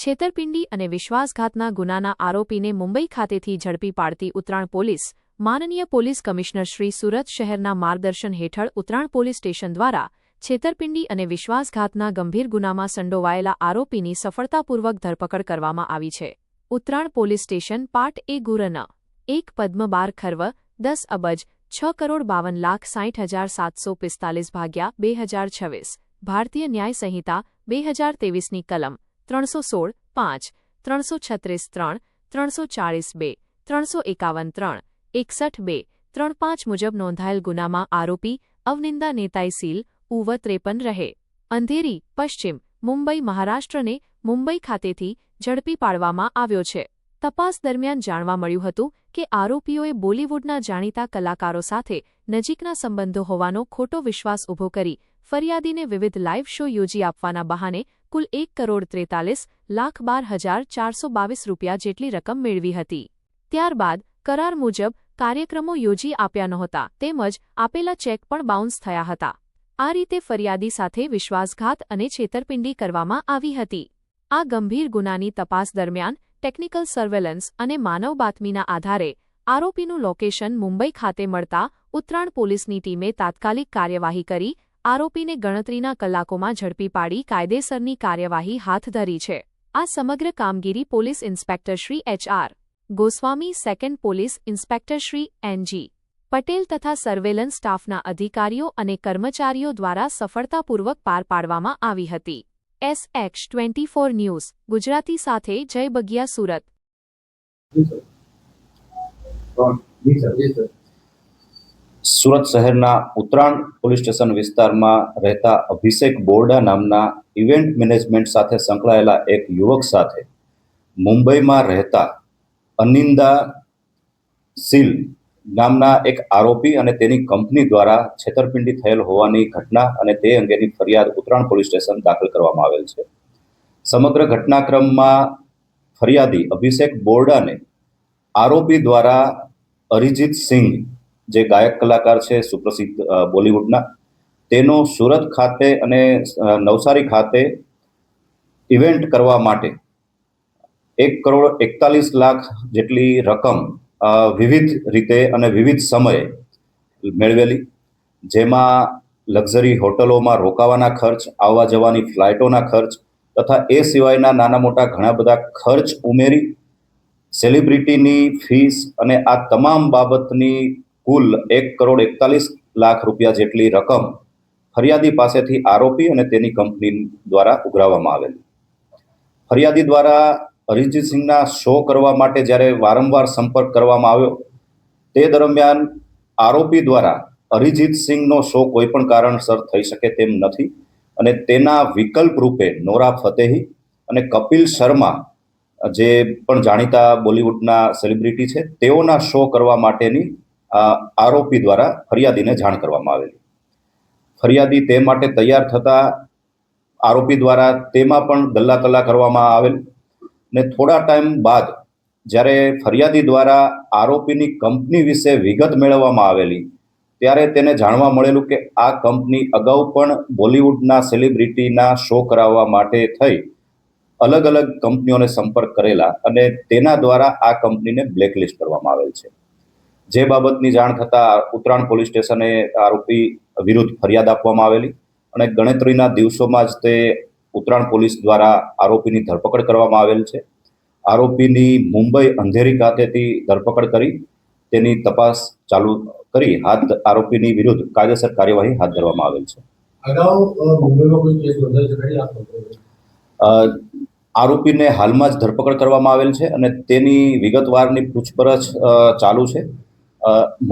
છેતરપિંડી અને વિશ્વાસઘાતના ગુનાના આરોપીને મુંબઈ ખાતેથી ઝડપી પાડતી ઉત્તરાણ પોલીસ માનનીય પોલીસ કમિશનર શ્રી સુરત શહેરના માર્ગદર્શન હેઠળ ઉત્તરાણ પોલીસ સ્ટેશન દ્વારા છેતરપિંડી અને વિશ્વાસઘાતના ગંભીર ગુનામાં સંડોવાયેલા આરોપીની સફળતાપૂર્વક ધરપકડ કરવામાં આવી છે. ઉત્તરાણ પોલીસ સ્ટેશન પાર્ટ એ ગુરન 1 પદ્મબાર ખર્વ 10 અબજ 6,62,60,745 2026 ભારતીય ન્યાય સંહિતા 2023ની કલમ 316 5 336 3 340 2 351 3 61 2 35 મુજબ નોંધાયેલ ગુનામાં આરોપી અવનિંદા નેતાઈસીલ ઉવ 53 રહે અંધેરી પશ્ચિમ મુંબઈ મહારાષ્ટ્રને મુંબઈ ખાતેથી ઝડપી પાડવામાં આવ્યો છે. તપાસ દરમિયાન જાણવા મળ્યું હતું કે આરોપીઓએ બોલિવૂડના જાણીતા કલાકારો સાથે નજીકના સંબંધો હોવાનો ખોટો વિશ્વાસ ઊભો કરી ફરિયાદીને વિવિધ લાઇવ શો યોજી આપવાના બહાને કુલ 1,43,12,422 રૂપિયા જેટલી રકમ મેળવી હતી. ત્યારબાદ કરાર મુજબ કાર્યક્રમો યોજી આપ્યા નહોતા તેમજ આપેલા ચેક પણ બાઉન્સ થયા હતા. આ રીતે ફરિયાદી સાથે વિશ્વાસઘાત અને છેતરપિંડી કરવામાં આવી હતી. આ ગંભીર ગુનાની તપાસ દરમિયાન ટેકનિકલ સર્વેલન્સ અને માનવ બાતમીના આધારે આરોપીનું લોકેશન મુંબઈ ખાતે મળતા ઉત્તરાણ પોલીસની ટીમે તાત્કાલિક કાર્યવાહી કરી આરોપીને ગણતરીના કલાકોમાં ઝડપી પાડી કાયદેસરની કાર્યવાહી હાથ ધરી છે. આ સમગ્ર કામગીરી police inspector Shri H R. Goswami, second police inspector Shri N G. Patel તથા સર્વેલન્સ સ્ટાફના અધિકારીઓ અને કર્મચારીઓ દ્વારા સફળતાપૂર્વક પાર પાડવામાં આવી હતી. SH24 ન્યૂઝ ગુજરાતી સાથે જય બગિયા, સુરત. સુરત શહેરના ઉત્તરાણ પોલીસ સ્ટેશન વિસ્તારમાં રહેતા અભિષેક બોરડા નામના ઇવેન્ટ મેનેજમેન્ટ સાથે સંકળાયેલા એક યુવક સાથે મુંબઈમાં રહેતા અનિંદા સીલ નામના એક આરોપી અને તેની કંપની દ્વારા છેતરપિંડી થયેલ હોવાની ઘટના અને તે અંગેની ફરિયાદ ઉત્તરાણ પોલીસ સ્ટેશન દાખલ કરવામાં આવેલ છે. સમગ્ર ઘટનાક્રમમાં ફરિયાદી અભિષેક બોરડાને આરોપી દ્વારા અરિજીત સિંઘ, જે ગાયક કલાકાર છે સુપ્રસિદ્ધ બોલિવૂડના, તેનો સુરત ખાતે અને નવસારી ખાતે ઇવેન્ટ કરવા માટે 1,41,00,000 જેટલી રકમ વિવિધ રીતે અને વિવિધ સમયે મેળવેલી, જેમાં લક્ઝરી હોટલોમાં રોકાવાના ખર્ચ, આવવા જવાની ફ્લાઇટોના ખર્ચ તથા એ સિવાયના નાના મોટા ઘણા બધા ખર્ચ ઉમેરી સેલિબ્રિટીની ફીસ અને આ તમામ બાબતની કુલ 1,41,00,000 રૂપિયા જેટલી રકમ ફરિયાદી પાસેથી આરોપી અને તેની કંપની દ્વારા ઉઘરાવવામાં આવેલી. ફરિયાદી દ્વારા અરિજીત સિંહના શો કરવા માટે જ્યારે વારંવાર સંપર્ક કરવામાં આવ્યો તે દરમિયાન આરોપી દ્વારા અરિજીત સિંહનો શો કોઈ પણ કારણસર થઈ શકે તેમ નથી અને તેના વિકલ્પ રૂપે નોરા ફતેહી અને કપિલ શર્મા, જે પણ જાણીતા બોલિવૂડના સેલિબ્રિટી છે, તેઓના શો કરવા માટેની આરોપી દ્વારા ફરિયાદીને જાણ કરવામાં આવેલી. ફરિયાદી તે માટે તૈયાર થતા આરોપી દ્વારા તેમાં પણ ગલ્લાકલ્લા કરવામાં આવેલ ને થોડા ટાઈમ બાદ જ્યારે ફરિયાદી દ્વારા આરોપીની કંપની વિશે વિગત મેળવવામાં આવેલી ત્યારે તેને જાણવા મળેલું કે આ કંપની અગાઉ પણ બોલિવૂડના સેલિબ્રિટીના શો કરાવવા માટે થઈ અલગ અલગ કંપનીઓને સંપર્ક કરેલા અને તેના દ્વારા આ કંપનીને બ્લેકલિસ્ટ કરવામાં આવેલ છે. જે બાબતની જાણ થતાં ઉત્તરાણ પોલીસ સ્ટેશને આરોપી વિરુદ્ધ ફરિયાદ આપવામાં આવેલી અને ગણતરીના દિવસોમાં જ તે ઉત્તરાણ પોલીસ દ્વારા આરોપીની ધરપકડ કરવામાં આવેલ છે. આરોપીની મુંબઈ અંધેરી ખાતેથી ધરપકડ કરી તેની તપાસ ચાલુ કરી આરોપીની વિરુદ્ધ કાયદેસર કાર્યવાહી હાથ ધરવામાં આવેલ છે. આરોપીને હાલમાં જ ધરપકડ કરવામાં આવેલ છે અને તેની વિગતવારની પૂછપરછ ચાલુ છે.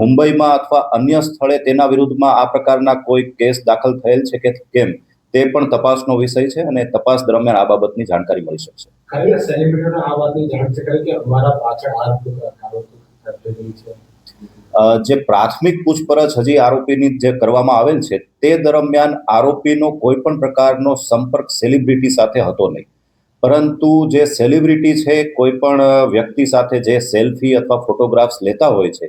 મુંબઈમાં અથવા અન્ય સ્થળે તેના વિરુદ્ધમાં આ પ્રકારના કોઈ કેસ દાખલ થયેલ છે કે કેમ તે પણ તપાસનો વિષય છે અને તપાસ દરમિયાન આ બાબતની જાણકારી મળી શકશે. જે પ્રાથમિક પૂછપરછ હજી આરોપીની જે કરવામાં આવેલ છે તે દરમિયાન આરોપીનો કોઈ પણ પ્રકારનો સંપર્ક સેલિબ્રિટી સાથે હતો નહીં, પરંતુ જે સેલિબ્રિટી છે કોઈ પણ વ્યક્તિ સાથે જે સેલ્ફી અથવા ફોટોગ્રાફ્સ લેતા હોય છે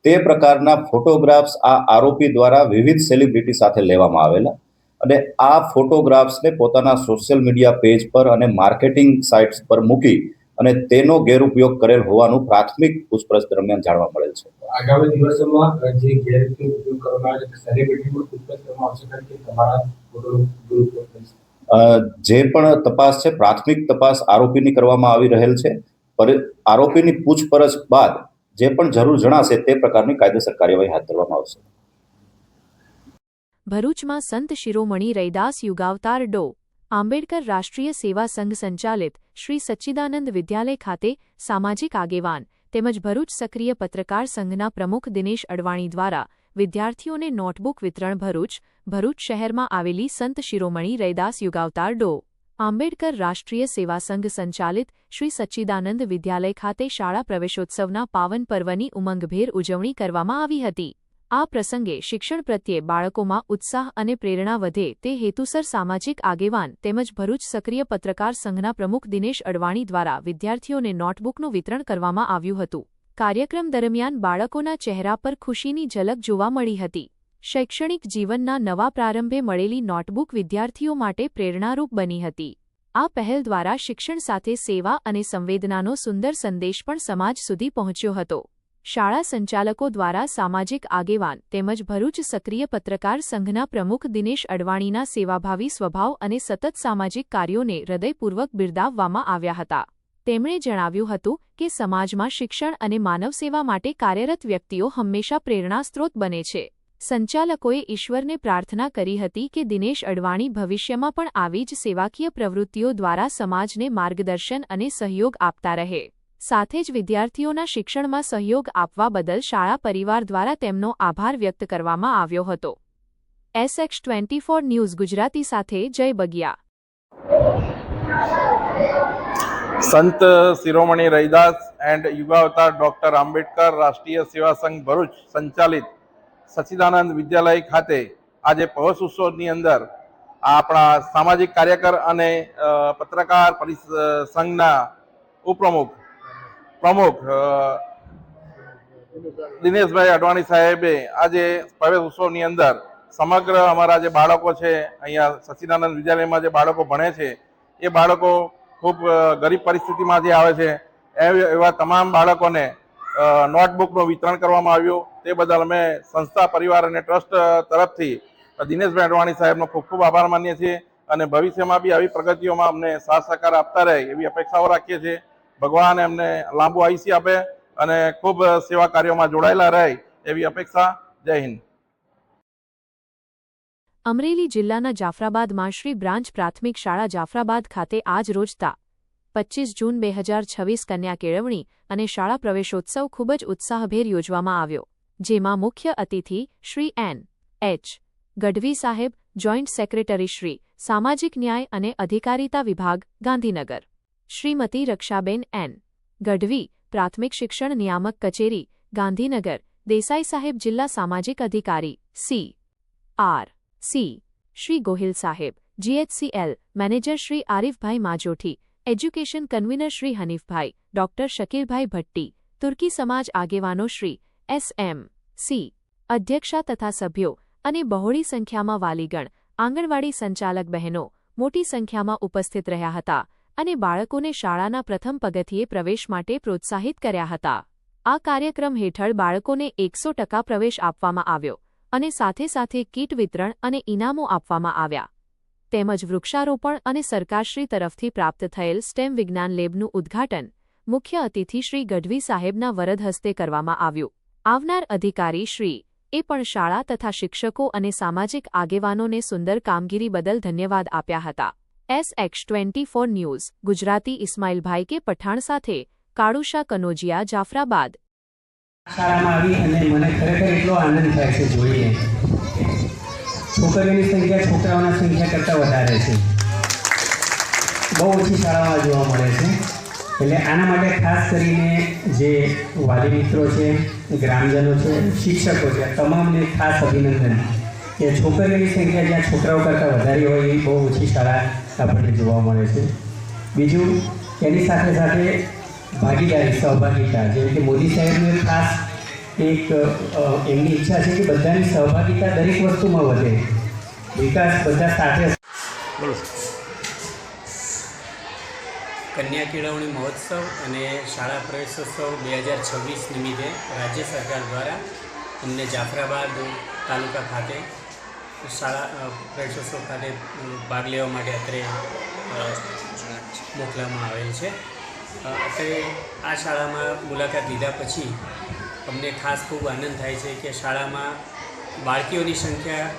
તે પ્રકારના ફોટોગ્રાફ્સ આ આરોપી દ્વારા વિવિધ સેલિબ્રિટી સાથે લેવામાં આવેલા, અને આ ફોટોગ્રાફ્સને પોતાના સોશિયલ મીડિયા પેજ પર અને માર્કેટિંગ સાઇટ્સ પર મૂકી અને તેનો ગેરઉપયોગ કરેલ હોવાનું પ્રાથમિક પૂછપરછ દરમિયાન જાણવા મળેલ છે. આગામી દિવસોમાં જે ગેરરીતિનો ઉપયોગ કરવામાં આવે છે સેલિબ્રિટીનો પૂછપરછ કરવામાં આવશે કારણ કે તમારા ફોટોનો દુરુપયોગ થઈ શકે. જે પણ તપાસ છે પ્રાથમિક તપાસ આરોપીની કરવામાં આવી રહેલ છે. આરોપીની પૂછપરછ બાદ જે પણ જરૂર જણાશે તે પ્રકારની કાયદેસર કાર્યવાહી હાથ ધરવામાં આવશે. ભરૂચમાં સંત શિરોમણી રૈદાસ યુગાવતાર ડો. આંબેડકર રાષ્ટ્રીય સેવા સંઘ સંચાલિત શ્રી સચ્ચિદાનંદ વિદ્યાલય ખાતે સામાજિક આગેવાન તેમજ ભરૂચ સક્રિય પત્રકાર સંઘના પ્રમુખ દિનેશ અડવાણી દ્વારા વિદ્યાર્થીઓને નોટબુક વિતરણ. ભરૂચ શહેરમાં આવેલી સંત શિરોમણી રૈદાસ યુગાવતાર ડો. આંબેડકર રાષ્ટ્રીય સેવા સંઘ સંચાલિત શ્રી સચ્ચિદાનંદ વિદ્યાલય ખાતે શાળા પ્રવેશોત્સવના પાવન પર્વની ઉમંગભેર ઉજવણી કરવામાં આવી હતી. આ પ્રસંગે શિક્ષણ પ્રત્યે બાળકોમાં ઉત્સાહ અને પ્રેરણા વધે તે હેતુસર સામાજિક આગેવાન તેમજ ભરૂચ સક્રિય પત્રકાર સંઘના પ્રમુખ દિનેશ અડવાણી દ્વારા વિદ્યાર્થીઓને નોટબુકનું વિતરણ કરવામાં આવ્યું હતું. કાર્યક્રમ દરમિયાન બાળકોના ચહેરા પર ખુશીની ઝલક જોવા મળી હતી. શૈક્ષણિક જીવનના નવા પ્રારંભે મળેલી નોટબુક વિદ્યાર્થીઓ માટે પ્રેરણારૂપ બની હતી. આ પહેલ દ્વારા શિક્ષણ સાથે સેવા અને સંવેદનાનો સુંદર સંદેશ પણ સમાજ સુધી પહોંચ્યો હતો. શાળા સંચાલકો દ્વારા સામાજિક આગેવાન તેમજ ભરૂચ સક્રિય પત્રકાર સંઘના પ્રમુખ દિનેશ અડવાણીના સેવાભાવી સ્વભાવ અને સતત સામાજિક કાર્યોને હૃદયપૂર્વક બિરદાવવામાં આવ્યા હતા. તેમણે જણાવ્યું હતું કે સમાજમાં શિક્ષણ અને માનવસેવા માટે કાર્યરત વ્યક્તિઓ હંમેશા પ્રેરણાસ્ત્રોત બને છે. સંચાલકોએ ઈશ્વરને પ્રાર્થના કરી હતી કે દિનેશ અડવાણી ભવિષ્યમાં પણ આવી જ સેવાકીય પ્રવૃત્તિઓ દ્વારા સમાજને માર્ગદર્શન અને સહયોગ આપતા રહે. સાથે જ વિદ્યાર્થીઓના શિક્ષણમાં સહયોગ આપવા બદલ શાળા પરિવાર દ્વારા તેમનો આભાર વ્યક્ત કરવામાં આવ્યો હતો. SX24 ન્યૂઝ ગુજરાતી સાથે જય બગિયા. સંત શિરોમણી રૈદાસ એન્ડ યુગાવતાર ડોક્ટર આંબેડકર રાષ્ટ્રીય સેવા સંઘ ભરૂચ સંચાલિત સચ્ચિદાનંદ વિદ્યાલય ખાતે આજે પ્રવેશ ઉત્સવની અંદર આપણા સામાજિક કાર્યકર અને પત્રકાર સંઘના પ્રમુખ દિનેશભાઈ અડવાણી સાહેબે આજે પ્રવેશ ઉત્સવની અંદર સમગ્ર અમારા જે બાળકો છે અહીંયા સચ્ચિદાનંદ વિદ્યાલયમાં જે બાળકો ભણે છે એ બાળકો ખૂબ ગરીબ પરિસ્થિતિમાં જે આવે છે એવા તમામ બાળકોને નોટબુકનું વિતરણ કરવામાં આવ્યું. તે બદલ અમે સંસ્થા પરિવાર અને ટ્રસ્ટ તરફથી દિનેશભાઈ અડવાણી સાહેબનો ખૂબ ખૂબ આભાર માનીએ છીએ અને ભવિષ્યમાં બી આવી પ્રગતિઓમાં અમને સાથ સહકાર આપતા રહે એવી અપેક્ષાઓ રાખીએ છીએ. ભગવાન એમને લાંબુ આયુષ્ય આપે અને ખૂબ સેવા કાર્યોમાં જોડાયેલા રહે એવી અપેક્ષા. જય હિન્દ. અમરેલી જિલ્લાના જાફરાબાદમાં શ્રી બ્રાન્ચ પ્રાથમિક શાળા જાફરાબાદ ખાતે આજ રોજ તા 25 જૂન 2026 કન્યા કેળવણી અને શાળા પ્રવેશોત્સવ ખૂબ જ ઉત્સાહભેર યોજવામાં આવ્યો, જેમાં મુખ્ય અતિથિ શ્રી N.H. ગઢવી સાહેબ, જોઈન્ટ સેક્રેટરી શ્રી સામાજિક ન્યાય અને અધિકારીતા વિભાગ, ગાંધીનગર, શ્રીમતી રક્ષાબેન N. ગઢવી, પ્રાથમિક શિક્ષણ નિયામક કચેરી, ગાંધીનગર, દેસાઈ સાહેબ જિલ્લા સામાજિક અધિકારી, C.R.C. શ્રી ગોહિલ સાહેબ, GHCL manager Shri Arifbhai Majothi, education convener Shri Hanifbhai, doctor Shakirbhai Bhatti, Turki સમાજ આગેવાનો શ્રી S.M.C. અધ્યક્ષા તથા સભ્યો અને બહોળી સંખ્યામાં વાલીગણ, આંગણવાડી સંચાલક બહેનો મોટી સંખ્યામાં ઉપસ્થિત રહ્યા હતા અને બાળકોને શાળાના પ્રથમ પગથિયે પ્રવેશ માટે પ્રોત્સાહિત કર્યા હતા. આ કાર્યક્રમ હેઠળ બાળકોને 100% પ્રવેશ આપવામાં આવ્યો અને સાથે સાથે કીટ વિતરણ અને ઇનામો આપવામાં આવ્યા. તેમજ વૃક્ષારોપણ અને સરકારશ્રી તરફથી પ્રાપ્ત થયેલ સ્ટેમ વિજ્ઞાન લેબનું ઉદ્ઘાટન મુખ્ય અતિથિ શ્રી ગઢવી સાહેબના વરદ હસ્તે કરવામાં આવ્યું. આવનાર અધિકારી શ્રી એ પણ શાળા તથા શિક્ષકો અને સામાજિક આગેવાનોને સુંદર કામગીરી બદલ ધન્યવાદ આપ્યા હતા. SX24 ન્યૂઝ ગુજરાતી ઇસ્માઇલભાઈ કે પઠાણ સાથે કાળુશા કનોજિયા, જાફરાબાદ. શાળામાં આવી અને મને ખરેખર એટલો આનંદ થાય છે જોઈએ. છોકરીઓની સંખ્યા છોકરાઓના સંખ્યા કરતાં વધારે છે, બહુ ઓછી શાળામાં જોવા મળે છે. એટલે આના માટે ખાસ કરીને જે વાલી મિત્રો છે, ગ્રામજનો છે, શિક્ષકો છે, તમામને ખાસ અભિનંદન કે છોકરીઓની સંખ્યા જ્યાં છોકરાઓ કરતાં વધારે હોય એ બહુ ઓછી શાળા આપણને જોવા મળે છે. બીજું એની સાથે સાથે ભાગીદારી, સહભાગિતા, જેમ કે મોદી સાહેબનું ખાસ એક એમની ઈચ્છા છે કે બધાની સહભાગિતા દરેક વસ્તુમાં વધે. વિકાસ બધા સાથે કન્યા કેળવણી મહોત્સવ અને શાળા પ્રવેશોત્સવ 2026 નિમિત્તે રાજ્ય સરકાર દ્વારા અમને જાફરાબાદ તાલુકા ખાતે શાળા પ્રવેશોત્સવ ખાતે ભાગ લેવા માટે અત્રે મોકલવામાં આવેલ છે. અત્યારે આ શાળામાં મુલાકાત લીધા પછી અમને ખાસ ખૂબ આનંદ થાય છે કે શાળામાં બાળકીઓની સંખ્યા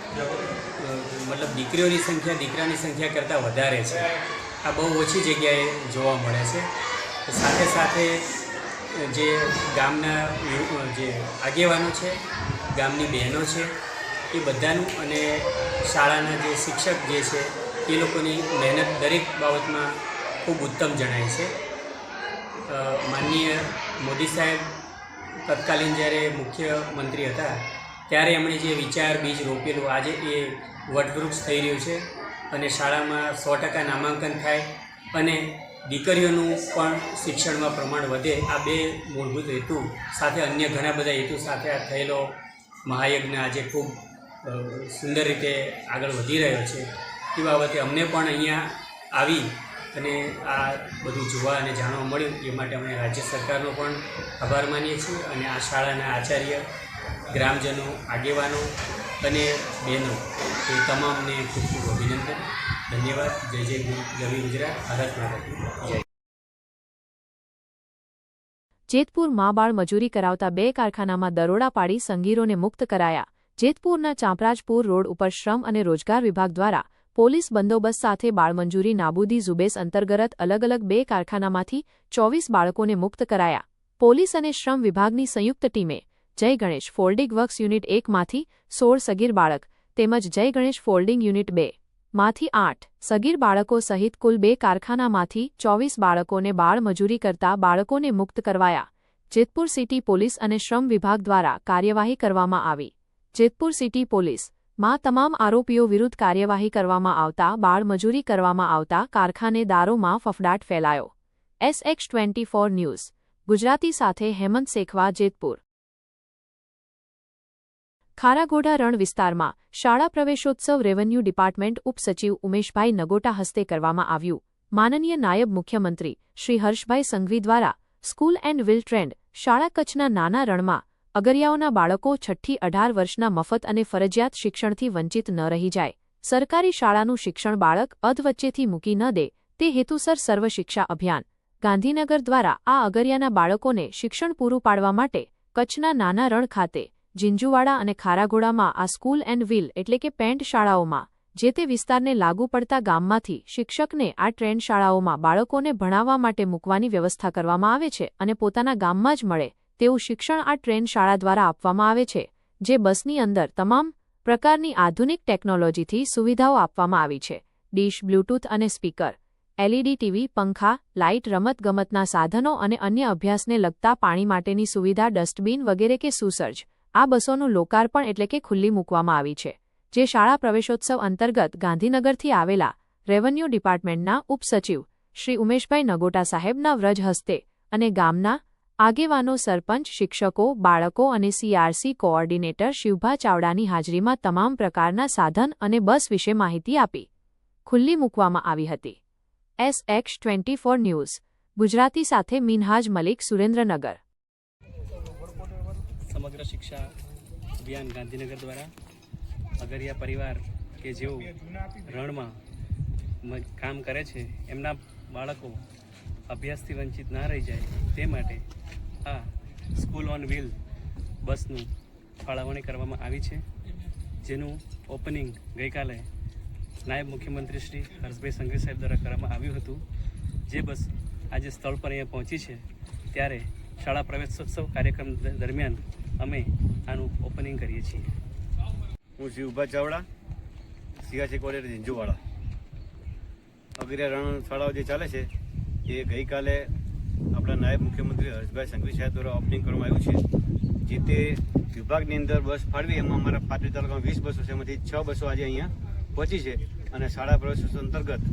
મતલબ દીકરીઓની સંખ્યા દીકરાની સંખ્યા કરતાં વધારે છે. આ બહુ ઓછી જગ્યાએ જોવા મળે છે. સાથે સાથે જે ગામના જે આગેવાનો છે, ગામની બહેનો છે, એ બધાનું અને શાળાના જે શિક્ષક જે છે એ લોકોની મહેનત દરેક બાબતમાં ખૂબ ઉત્તમ જણાય છે. માનનીય મોદી સાહેબ તત્કાલીન જ્યારે મુખ્યમંત્રી હતા ત્યારે એમણે જે વિચાર બીજ રોપેલું આજે એ વટવૃક્ષ થઈ રહ્યું છે અને શાળામાં 100% નામાંકન થાય અને દીકરીઓનું પણ શિક્ષણમાં પ્રમાણ વધે. આ બે મૂળભૂત હેતુ સાથે અન્ય ઘણા બધા હેતુ સાથે આ થયેલો મહાયજ્ઞ આજે ખૂબ સુંદર રીતે આગળ વધી રહ્યો છે. એ બાબતે અમને પણ અહીંયા આવી અને આ બધું જોવા અને જાણવા મળ્યું એ માટે અમે રાજ્ય સરકારનો પણ આભાર માનીએ છીએ અને આ શાળાના આચાર્ય, ગ્રામજનો, આગેવાનો અને બહેનો એ તમામને ખૂબ ખૂબ અભિનંદન. ધન્યવાદ. જય જય ગરવી ગુજરાત. ભારત માતા કી જય. જેતપુર માં બાળ મજૂરી કરાવતા 2 કારખાનામાં દરોડા પાડી સંગીરોને મુક્ત કરાયા. જેતપુરના ચાંપરાજપુર રોડ ઉપર શ્રમ અને રોજગાર વિભાગ દ્વારા પોલીસ બંદોબસ્ત સાથે બાળમજૂરી નાબૂદી ઝુંબેશ અંતર્ગત અલગ અલગ 2 કારખાનામાંથી 24 બાળકોને મુક્ત કરાયા. પોલીસ અને શ્રમ વિભાગની સંયુક્ત ટીમે જય ગણેશ ફોલ્ડિંગ વર્ક્સ યુનિટ 1 માંથી 16 સગીર બાળક તેમજ જય ગણેશ ફોલ્ડિંગ યુનિટ 2 માંથી 8 સગીર બાળકો સહિત કુલ 2 કારખાનામાંથી 24 બાળકોને બાળમજૂરી કરતા બાળકોને મુક્ત કરવાયા. જેતપુર સિટી પોલીસ અને શ્રમ વિભાગ દ્વારા કાર્યવાહી કરવામાં આવી. જેતપુર સિટી પોલીસ માં તમામ આરોપીઓ વિરુદ્ધ કાર્યવાહી કરવામાં આવતા બાળમજૂરી કરવામાં આવતા કારખાનેદારોમાં ફફડાટ ફેલાયો. SX24 ન્યૂઝ ગુજરાતી સાથે હેમંત શેખવા, જેતપુર. ખારાગોડા રણ વિસ્તારમાં શાળા પ્રવેશોત્સવ રેવન્યુ ડિપાર્ટમેન્ટ ઉપસચિવ ઉમેશભાઈ નગોટા હસ્તે કરવામાં આવ્યું. માનનીય નાયબ મુખ્યમંત્રી શ્રી હર્ષભાઈ સંઘવી દ્વારા સ્કૂલ એન્ડ વિલ ટ્રેન્ડ શાળા કચ્છના નાના રણમાં અગરિયાઓના બાળકો 6 થી 18 વર્ષના મફત અને ફરજિયાત શિક્ષણથી વંચિત ન રહી જાય, સરકારી શાળાનું શિક્ષણ બાળક અધવચ્ચેથી મૂકી ન દે તે હેતુસર સર્વ શિક્ષા અભિયાન ગાંધીનગર દ્વારા આ અગરિયાના બાળકોને શિક્ષણ પૂરું પાડવા માટે કચ્છના નાના રણ ખાતે જીંજુવાડા અને ખારાગોડામાં આ સ્કૂલ એન્ડ વ્હીલ એટલે કે પેન્ટ શાળાઓમાં જે તે વિસ્તારને લાગુ પડતા ગામમાંથી શિક્ષકને આ ટ્રેન્ડ શાળાઓમાં બાળકોને ભણાવવા માટે મૂકવાની વ્યવસ્થા કરવામાં આવે છે અને પોતાના ગામમાં જ મળે તેવું શિક્ષણ આ ટ્રેન્ડ શાળા દ્વારા આપવામાં આવે છે. જે બસની અંદર તમામ પ્રકારની આધુનિક ટેકનોલોજીથી સુવિધાઓ આપવામાં આવી છે. ડીશ, બ્લૂટૂથ અને સ્પીકર, LED ટીવી, પંખા, લાઇટ, રમતગમતના સાધનો અને અન્ય અભ્યાસને લગતા પાણી માટેની સુવિધા, ડસ્ટબિન વગેરે કે સુસજ્જ આ બસોનું લોકાર્પણ એટલે કે ખુલ્લી મૂકવામાં આવી છે. જે શાળા પ્રવેશોત્સવ અંતર્ગત ગાંધીનગરથી આવેલા રેવન્યુ ડિપાર્ટમેન્ટના ઉપસચિવ શ્રી ઉમેશભાઈ નગોટા સાહેબના વ્રજ હસ્તે અને ગામના આગેવાનો, સરપંચ, શિક્ષકો, બાળકો અને CRC કોઓર્ડિનેટર શિવભા ચાવડાની હાજરીમાં તમામ પ્રકારના સાધન અને બસ વિશે માહિતી આપી ખુલ્લી મૂકવામાં આવી હતી. SX24 ન્યૂઝ ગુજરાતી સાથે મિનહાજ મલિક, સુરેન્દ્રનગર. સમગ્ર શિક્ષા અભિયાન ગાંધીનગર દ્વારા અગરિયા પરિવાર કે જેઓ રણમાં કામ કરે છે એમના બાળકો અભ્યાસથી વંચિત ના રહી જાય તે માટે આ સ્કૂલ ઓન વ્હીલ બસનું ફાળવણી કરવામાં આવી છે, જેનું ઓપનિંગ ગઈકાલે નાયબ મુખ્યમંત્રી શ્રી હર્ષભાઈ સંઘવી સાહેબ દ્વારા કરવામાં આવ્યું હતું. જે બસ આજે સ્થળ પર અહીંયા પહોંચી છે ત્યારે શાળા પ્રવેશોત્સવ કાર્યક્રમ દરમિયાન અમે આનું ઓપનિંગ કરીએ છીએ. હું શિવભા ચાવડા, CRC કોઓર્ડિનેટર જીંજુવાડા. અગરિયા રણ શાળાઓ જે ચાલે છે એ ગઈકાલે આપણા નાયબ મુખ્યમંત્રી હર્ષભાઈ સંઘવી સાહેબ દ્વારા ઓપનિંગ કરવામાં આવ્યું છે. જે તે વિભાગની અંદર બસ ફાળવી એમાં અમારા પાટડી તાલુકામાં 20 બસો છે, એમાંથી 6 બસો આજે અહીંયા પહોંચી છે અને શાળા પ્રવેશોત્સવ અંતર્ગત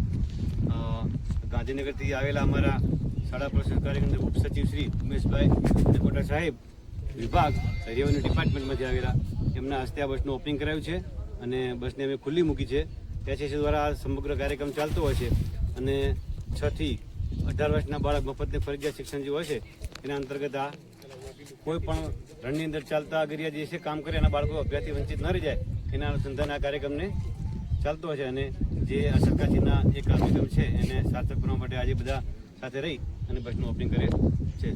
ગાંધીનગરથી આવેલા અમારા શાળા પ્રવેશોત્સવ કાર્યક્રમના ઉપસચિવ શ્રી ઉમેશભાઈ નગોટા સાહેબ વિભાગ રેવન્યુ ડિપાર્ટમેન્ટમાંથી આવેલા એમના હસ્તે આ બસનું ઓપનિંગ કરાયું છે અને બસને અમે ખુલ્લી મૂકી છે. એસએસસી દ્વારા આ સમગ્ર કાર્યક્રમ ચાલતો હોય છે અને 6 થી 18 વર્ષના બાળક મફતને ફરજિયાત શિક્ષણ જે હોય છે એના અંતર્ગત આ કોઈ પણ રણની અંદર ચાલતા અગરિયા જે છે કામ કરે એના બાળકો અભ્યાસથી વંચિત ન રહી જાય એના અનુસંધાને આ કાર્યક્રમને ચાલતો હોય છે. અને જે આ સરકારશ્રીના એક અભિગમ છે એને સાર્થક કરવા માટે આજે બધા સાથે રહી અને બસનું ઓપનિંગ કરે છે.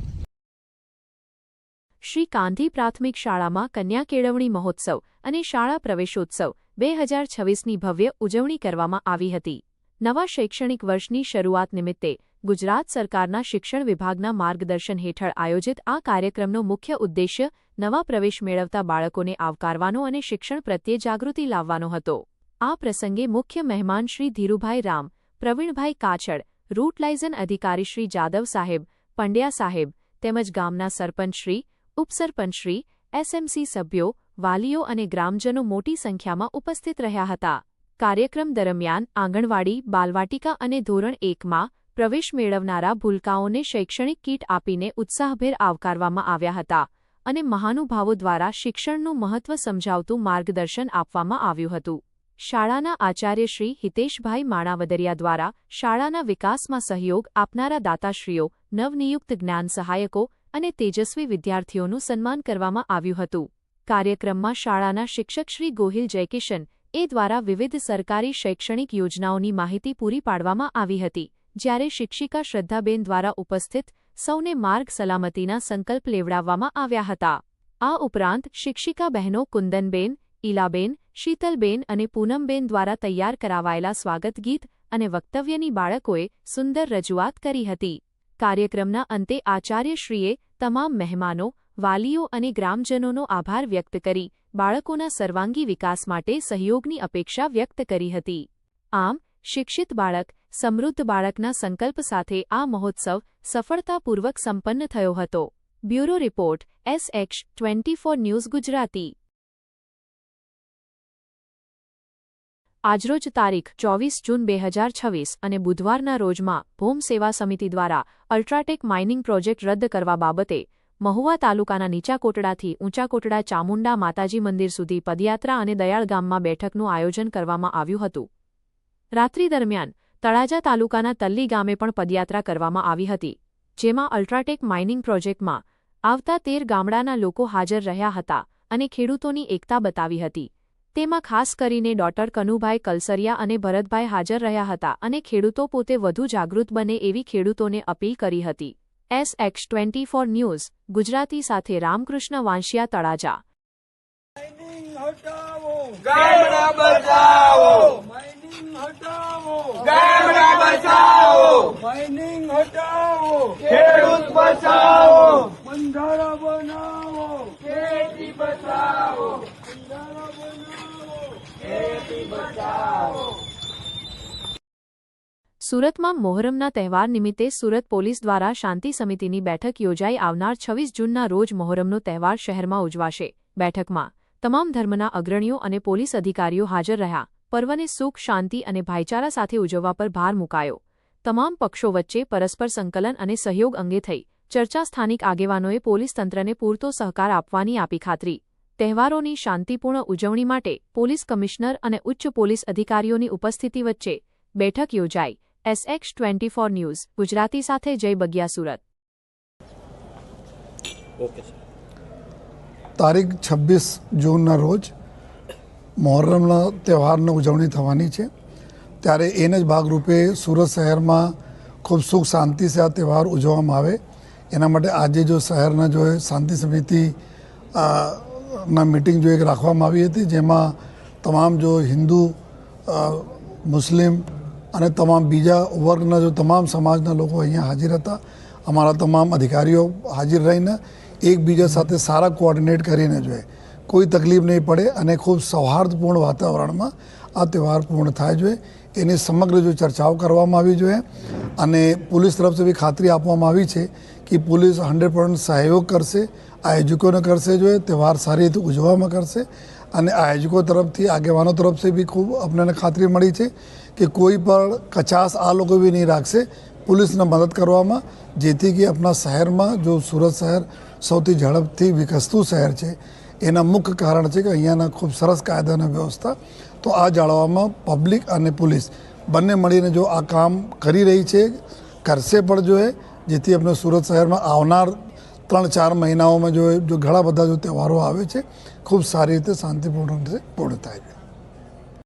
શ્રી ગાંધી પ્રાથમિક શાળામાં કન્યા કેળવણી મહોત્સવ અને શાળા પ્રવેશોત્સવ 2026ની ભવ્ય ઉજવણી કરવામાં આવી હતી. નવા શૈક્ષણિક વર્ષની શરૂઆત નિમિત્તે ગુજરાત સરકારના શિક્ષણ વિભાગના માર્ગદર્શન હેઠળ આયોજિત આ કાર્યક્રમનો મુખ્ય ઉદ્દેશ્ય નવા પ્રવેશ મેળવતા બાળકોને આવકારવાનો અને શિક્ષણ પ્રત્યે જાગૃતિ લાવવાનો હતો. આ પ્રસંગે મુખ્ય મહેમાન શ્રી ધીરુભાઈ રામ, પ્રવીણભાઈ કાછડ, રૂટ લાયઝન અધિકારી શ્રી જાદવ સાહેબ, પંડ્યા સાહેબ તેમજ ગામના સરપંચશ્રી, ઉપસરપંચશ્રી, એસએમસી સભ્યો, વાલીઓ અને ગ્રામજનો મોટી સંખ્યામાં ઉપસ્થિત રહ્યા હતા. કાર્યક્રમ દરમિયાન આંગણવાડી, બાલવાટિકા અને ધોરણ 1માં પ્રવેશ મેળવનારા ભૂલકાઓને શૈક્ષણિક કીટ આપીને ઉત્સાહભેર આવકારવામાં આવ્યા હતા અને મહાનુભાવો દ્વારા શિક્ષણનું મહત્વ સમજાવતું માર્ગદર્શન આપવામાં આવ્યું હતું. શાળાના આચાર્ય શ્રી હિતેશભાઈ માણાવદરિયા દ્વારા શાળાના વિકાસમાં સહયોગ આપનારા દાતાશ્રીઓ, નવનિયુક્ત જ્ઞાન સહાયકો અને તેજસ્વી વિદ્યાર્થીઓનું સન્માન કરવામાં આવ્યું હતું. કાર્યક્રમમાં શાળાના શિક્ષક શ્રી ગોહિલ જયકિશન એ દ્વારા વિવિધ સરકારી શૈક્ષણિક યોજનાઓની માહિતી પૂરી પાડવામાં આવી હતી, જ્યારે શિક્ષિકા શ્રદ્ધાબેન દ્વારા ઉપસ્થિત સૌને માર્ગ સલામતીના સંકલ્પ લેવડાવવામાં આવ્યા હતા. આ ઉપરાંત શિક્ષિકા બહેનો કુંદનબેન, ઈલાબેન, શીતલબેન અને પૂનમબેન દ્વારા તૈયાર કરાવાયેલા સ્વાગત ગીત અને વક્તવ્યની બાળકોએ સુંદર રજૂઆત કરી હતી. કાર્યક્રમના અંતે આચાર્યશ્રીએ તમામ મહેમાનો, વાલીઓ અને ગ્રામજનોનો આભાર વ્યક્ત કરી બાળકોના સર્વાંગી વિકાસ માટે સહયોગની અપેક્ષા વ્યક્ત કરી હતી. આમ, શિક્ષિત બાળક, સમૃદ્ધ બાળકના સંકલ્પ સાથે આ મહોત્સવ સફળતાપૂર્વક સંપન્ન થયો હતો. Bureau report, SH24 news Gujarati. આજરોજ તારીખ 24 જૂન 2026 અને બુધવારના રોજમાં ભૂમ સેવા સમિતિ દ્વારા અલ્ટ્રાટેક માઇનિંગ પ્રોજેક્ટ રદ કરવા બાબતે મહુવા તાલુકાના નીચા કોટડાથી ઊંચા કોટડા ચામુંડા માતાજી મંદિર સુધી પદયાત્રા અને દયાળ ગામમાં બેઠકનું આયોજન કરવામાં આવ્યું હતું. રાત્રિ દરમિયાન તળાજા તાલુકાના તલ્લી ગામે પણ પદયાત્રા કરવામાં આવી હતી, જેમાં અલ્ટ્રાટેક માઇનિંગ પ્રોજેક્ટમાં આવતા 13 ગામડાના લોકો હાજર રહ્યા હતા અને ખેડૂતોની એકતા બતાવી હતી. તેમાં ખાસ કરીને ડોક્ટર કનુભાઈ કલસરિયા અને ભરતભાઈ હાજર રહ્યા હતા અને ખેડૂતો પોતે વધુ જાગૃત બને એવી ખેડૂતોને અપીલ કરી હતી. SH24 ન્યૂઝ ગુજરાતી સાથે રામકૃષ્ણ વાંશિયા, તળાજા. સુરતમાં મોહરમના તહેવાર નિમિત્તે સુરત પોલીસ દ્વારા શાંતિ સમિતિની બેઠક યોજાઈ. આવનાર 26 જૂનના રોજ મોહરમનો તહેવાર શહેરમાં ઉજવાશે. બેઠકમાં તમામ ધર્મના અગ્રણીઓ અને પોલીસ અધિકારીઓ હાજર રહ્યા. પર્વને સુખ, શાંતિ અને ભાઈચારા સાથે ઉજવવા પર ભાર મુકાયો. તમામ પક્ષો વચ્ચે પરસ્પર સંકલન અને સહયોગ અંગે થઈ ચર્ચા. સ્થાનિક આગેવાનોએ પોલીસ તંત્રને પૂરતો સહકાર આપવાની આપી ખાતરી. તહેવારોની શાંતિપૂર્ણ ઉજવણી માટે પોલીસ કમિશનર અને ઉચ્ચ પોલીસ અધિકારીઓની ઉપસ્થિતિ વચ્ચે બેઠક યોજાઈ. SH24 ન્યૂઝ ગુજરાતી સાથે જય બગિયા, સુરત. તારીખ 26 જૂનના રોજ મોહરમના તહેવારની ઉજવણી થવાની છે, ત્યારે એને જ ભાગરૂપે સુરત શહેરમાં ખૂબ સુખ શાંતિ આ તહેવાર ઉજવવામાં આવે એના માટે આજે જો શહેરના જો શાંતિ સમિતિ ના મિટિંગ જો એક રાખવામાં આવી હતી, જેમાં તમામ જો હિન્દુ, મુસ્લિમ અને તમામ બીજા વર્ગના જો તમામ સમાજના લોકો અહીંયા હાજર હતા. અમારા તમામ અધિકારીઓ હાજર રહીને એકબીજા સાથે સારા કોઓર્ડિનેટ કરીને જોઈએ કોઈ તકલીફ નહીં પડે અને ખૂબ સૌહાર્દપૂર્ણ વાતાવરણમાં આ તહેવાર પૂર્ણ થાય જોઈએ એની સમગ્ર જો ચર્ચાઓ કરવામાં આવી જોઈએ. અને પોલીસ તરફથી બી ખાતરી આપવામાં આવી છે કે પોલીસ 100% સહયોગ કરશે, આયોજકોને કરશે જોઈએ, તહેવાર સારી રીતે ઉજવવામાં કરશે. અને આયોજકો તરફથી, આગેવાનો તરફથી બી ખૂબ આપણને ખાતરી મળી છે કે કોઈ પણ કચાશ આ લોકો બી નહીં રાખશે પોલીસને મદદ કરવામાં, જેથી કે આપણા શહેરમાં જો સુરત શહેર સૌથી ઝડપથી વિકસતું શહેર છે એના મુખ્ય કારણ છે કે અહીંયાના ખૂબ સરસ કાયદા અને વ્યવસ્થા. તો આ જાળવવામાં પબ્લિક અને પોલીસ બંને મળીને જો આ કામ કરી રહી છે, કરશે પણ જોઈએ, જેથી આપણે સુરત શહેરમાં આવનાર 3-4 મહિનાઓમાં જો ઘણા બધા જો તહેવારો આવે છે ખૂબ સારી રીતે શાંતિપૂર્ણ રીતે પૂર્ણ થાય છે.